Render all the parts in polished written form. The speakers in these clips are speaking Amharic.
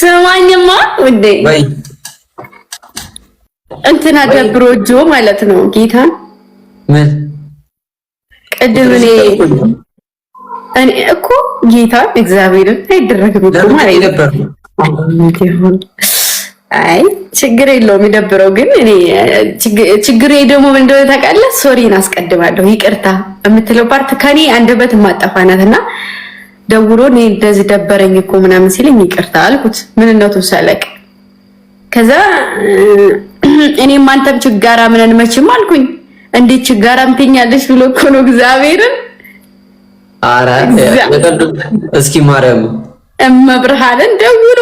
ሰማኝማ ውዴ እንትና ደብሮጆ ማለት ነው። ጌታን ምን ቅድም እኔ እኮ ጌታን እግዚአብሔርን አይደረግም እኮ ማለት ነበር። አይ ችግር የለውም የሚደብረው ግን እኔ ችግሬ ደግሞ ምን እንደሆነ ታውቃለህ? ሶሪን አስቀድማለሁ። ይቅርታ የምትለው ፓርት ከኔ አንደበት ማጣፋናትና ደውሎ እኔ እንደዚህ ደበረኝ እኮ ምናምን ሲለኝ ይቅርታ አልኩት። ምንነቱ ሳለቅ ከዛ እኔም አንተም ችጋራ ምንን መችም አልኩኝ። እንዴት ችጋራም ትኛለሽ ብሎ እኮ ነው እግዚአብሔርን። ኧረ እስኪ ማርያም እመብርሃንን ደውሎ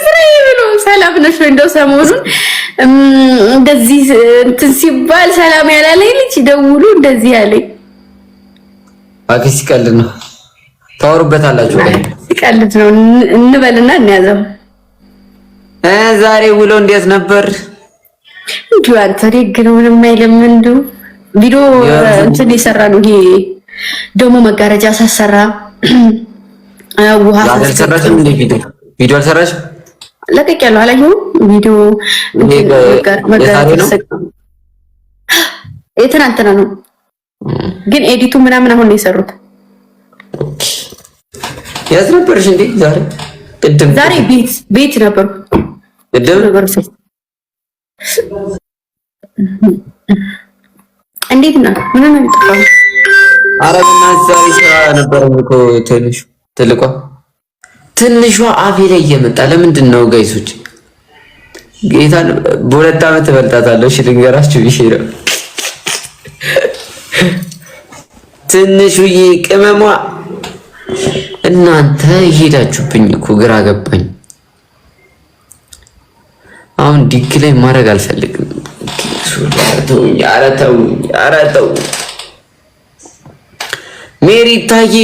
ስራዬ ብሎ ሰላም ነሽ ወይ እንደው ሰሞኑን እንደዚህ እንትን ሲባል ሰላም ያላለኝ ልጅ ደውሎ እንደዚህ ያለኝ አክስ ይቀልድ ነው። ታወሩበታላችሁ ላይ ይቀልድ ነው እንበልና እንያዘው። ዛሬ ውሎ እንዴት ነበር? እንዴ አንተ ደግ ነው ምንም አይልም። እንደው ቪዲዮ እንትን ይሰራ ነው ይሄ ደግሞ መጋረጃ ሳሰራ ውሃ አልሰራሽም እንዴ? ቪዲዮ አልሰራሽም? ለቀቂያለሁ አላየሁም። ቪዲዮ መጋረጃ የትናንትና ነው ግን ኤዲቱ ምናምን አሁን ነው የሰሩት። የት ነበርሽ እንዴ? ዛሬ ቤት ነበር። እንዴት ነው? ምን ነው የምትጠፋው? አረብና ዛሬ ስራ ነበር እኮ ትንሿ አፌ ላይ እየመጣ ለምንድን ነው ጋይሶች? ጌታን በሁለት ዓመት እበልጣታለሁ። እሺ ልንገራችሁ ይሄ ትንሹዬ ቅመሟ እናንተ ይሄዳችሁብኝ እኮ ግራ ገባኝ። አሁን ዲክ ላይ ማድረግ አልፈልግም። ኧረ ተው ሜሪ ታዬ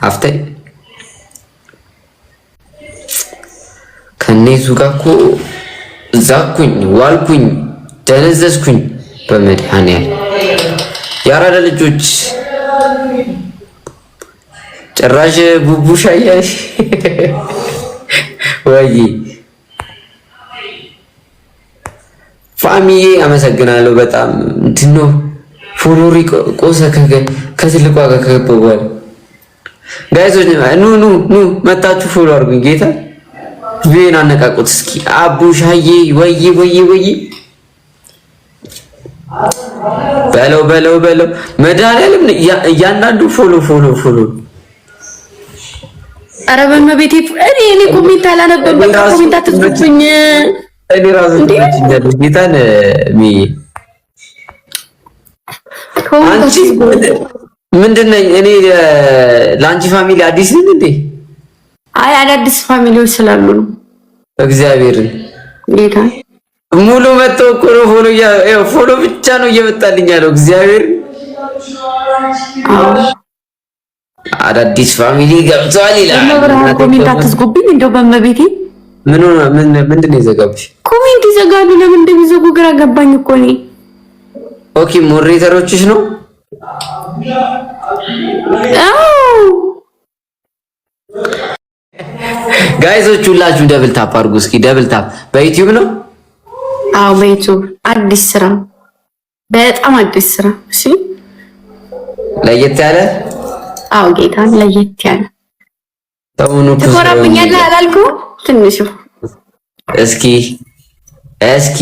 ሀፍታይ ከነሱ ጋር እኮ ዛኩኝ ዋልኩኝ ደነዘዝኩኝ። በመድኃኒዓለም ያራዳ ልጆች ጭራሽ ቡቡሻ ያሽ ወይ ፋሚዬ አመሰግናለሁ በጣም እንትኖ ፎሎሪ ቆሰ ከትልቋ ጋር ከገባው ጋይሶች ኑ መጣችሁ ፎሎ አድርጉኝ። ጌታ ቪዲዮን አነቃቁት እስኪ አቡሻዬ ወይ በለው መድኃኒዓለም እያንዳንዱ ፎሎ ኧረ በመቤቴ እኔ ኮሜንት አላነበብም። በቃ ኮሜንት አትጽፉኝ። እኔ ራሱ ተመችኛለሁ ጌታን አንቺ ምንድን ነኝ እኔ ለአንቺ ፋሚሊ አዲስ ነኝ እንዴ? አይ አዳዲስ ፋሚሊዎች ስላሉ ነው። እግዚአብሔርን ጌታ ሙሉ መጥቶ እኮ ነው ፎሎ ብቻ ነው እየመጣልኝ ያለው። እግዚአብሔር አዳዲስ ፋሚሊ ገብቷል ይላል። ኮሜንት አትዝጉብኝ እንደው በመቤቴ። ምንድን ነው የዘጋብሽ? ኮሜንት ይዘጋሉ። ለምን እንደሚዘጉ ግራ ገባኝ እኮ እኔ። ኦኬ ሞዴሬተሮችሽ ነው? አዎ ጋይዞች ሁላችሁ ደብል ታፕ አድርጉ እስኪ። ደብል ታፕ በዩቲዩብ ነው? አዎ በዩቲዩብ አዲስ ስራ፣ በጣም አዲስ ስራ። እሺ ለየት ያለ አዎ ጌታን ለየት ያለ ተውኑ። ትኮራብኛለህ አላልኩም? ትንሹ እስኪ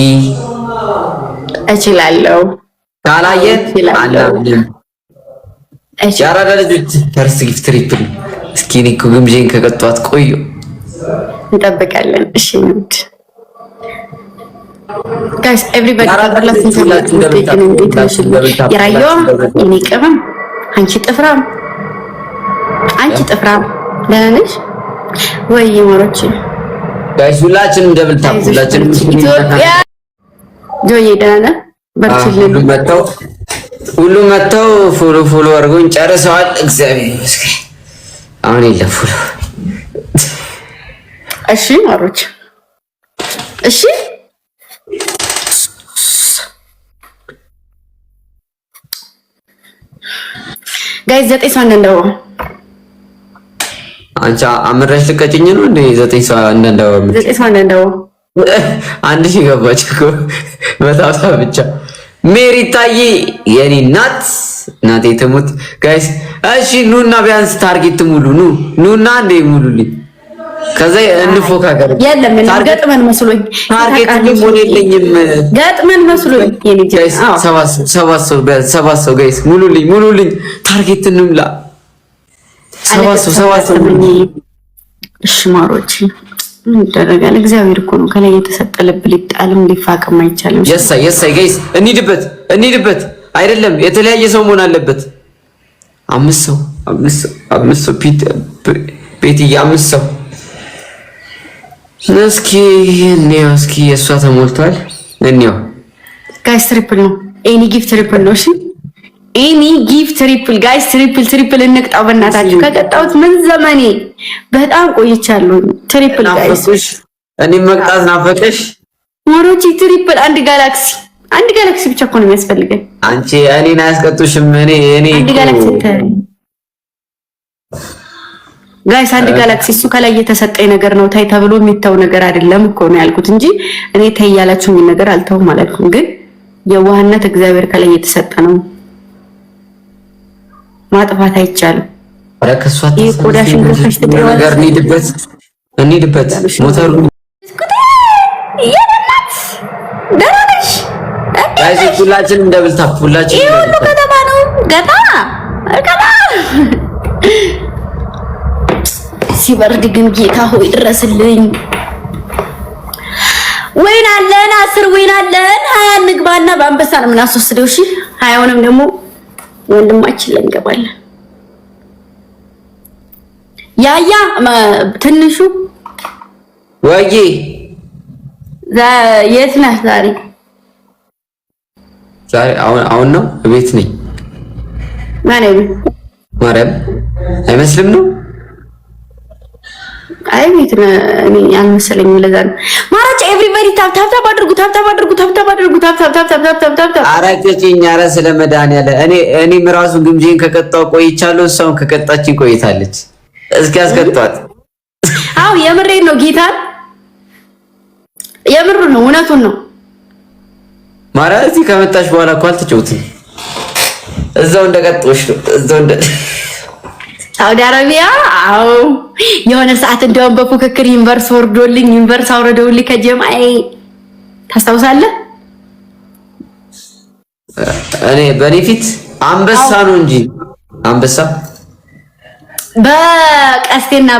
እችላለሁ ካላየት አላምንም። ያራዳ ልጆች ፈርስት ጊፍት ትሪፕል እስኪ እኮ ግምጄን ከቀጧት ቆዩ እንጠብቃለን። እሺ እንት ጋይስ ኤቭሪባዲ ተብላችሁ ተብላችሁ እንዴት ነው የራየዋ እኔ ቅመም አንቺ ጥፍራም ደህና ነሽ ወይ ይሞሮች ጋይስ? ሁላችንም ደብል ታፕ ሁላችንም ኢትዮጵያ ጆዬ ደህና ነህ? በርችልኝ። ሁሉም መተው ፎሎ አድርጎኝ ጨርሰዋል። እግዚአብሔር ይመስገን። አሁን የለም ፎሎ። እሺ ማሮች እሺ ጋይስ 9 ሰው እንደው አንቺ አምረሽ ልቀጭኝ ነው እንዴ? 9 ሰው እንደው አንድ ሺህ ገባች እኮ በታውታ ብቻ። ሜሪታዬ የኔ እናቴ ትሙት ጋይስ። እሺ ኑና ቢያንስ ታርጌት ሙሉ ኑና እንዴ ሙሉልኝ። ከዛ እንፎካከር። የለም ገጥመን መስሎኝ ታርጌት ሊሞን የለኝም። ገጥመን መስሎኝ የኔ ጋይስ ሰባት ሰው ጋይስ ሙሉልኝ። ታርጌት እንምላ። ሰባት ሰው እሺ ማሮች ምን ይደረጋል? እግዚአብሔር እኮ ነው ከላይ የተሰጠ ልብ ሊጣልም ሊፋቅም አይቻልም። የሳይ ጋይስ እንሂድበት። አይደለም የተለያየ ሰው መሆን አለበት። አምስት ሰው ቤትዬ 5 ሰው እስኪ የእሷ ተሞልቷል። እንየው ጋይስ ትሪፕል ነው። ኤኒ ጊፍት ትሪፕል ነው። እሺ ኤኒ ጊፍት ትሪፕል ጋይስ፣ ትሪፕል እንቅጣው በእናታችሁ። ከቀጣሁት ምን ዘመኔ በጣም ቆይቻለሁ። ትሪፕል ጋይስ፣ እኔ መቅጣት ናፈቀሽ ሞሮጂ። ትሪፕል አንድ ጋላክሲ ብቻ እኮ ነው የሚያስፈልገን። አንቺ እኔን አያስቀጡሽም። እኔ አንድ ጋላክሲ ጋይስ፣ አንድ ጋላክሲ እሱ ከላይ የተሰጠኝ ነገር ነው። ታይ ተብሎ የሚታው ነገር አይደለም እኮ ነው ያልኩት እንጂ እኔ ታይ ያላችሁኝ ነገር አልተውም አላልኩም። ግን የዋህነት እግዚአብሔር ከላይ የተሰጠ ነው፣ ማጥፋት አይቻልም። ረከሷት ቆዳሽን ከፈሽ ነገር እንሂድበት ሞተሩ የደናት ደራነሽ ጋይስ፣ ሁላችንም እንደብልታ ሁላችንም ይሁን ከተማ ነው ገታ ሲበርድ ግን ጌታ ሆይ ድረስልኝ። ወይን አለን 10 ወይን አለን 20 እንግባና በአንበሳ ነው የምናስወስደው። እሺ 20ውንም ደግሞ ወንድማችን ላይ እንገባለን። ያያ ትንሹ ወይዬ የት ነህ ዛሬ? አሁን ነው ቤት ነኝ። ማርያም አይመስልም ነው አይ ቤት ነህ። እኔ አልመሰለኝም። ለዛ ነው ማራጭ ኤቭሪባዲ ታፕ አድርጉ። ኧረ ቅጭኝ። ኧረ ስለ መድኃኒዓለም እኔም እራሱ ግምጄን ከቀጣው ቆይቻለሁ። እሷም ከቀጣችኝ ቆይታለች። እስኪ አስቀጧት። አው የምሬን ነው ጌታን፣ የምሩ ነው፣ እውነቱን ነው። ማርያም እዚህ ከመጣሽ በኋላ እኮ አልተጫወትም። እዛው እንደቀጣሽ ነው። ሳውዲ አረቢያ አው የሆነ ሰዓት እንደውም በፉክክር ዩኒቨርስ ወርዶልኝ ዩኒቨርስ አውረደውልኝ ከጀማይ ታስታውሳለህ? እኔ በኔ ፊት አንበሳ ነው እንጂ አንበሳ በቀስቴና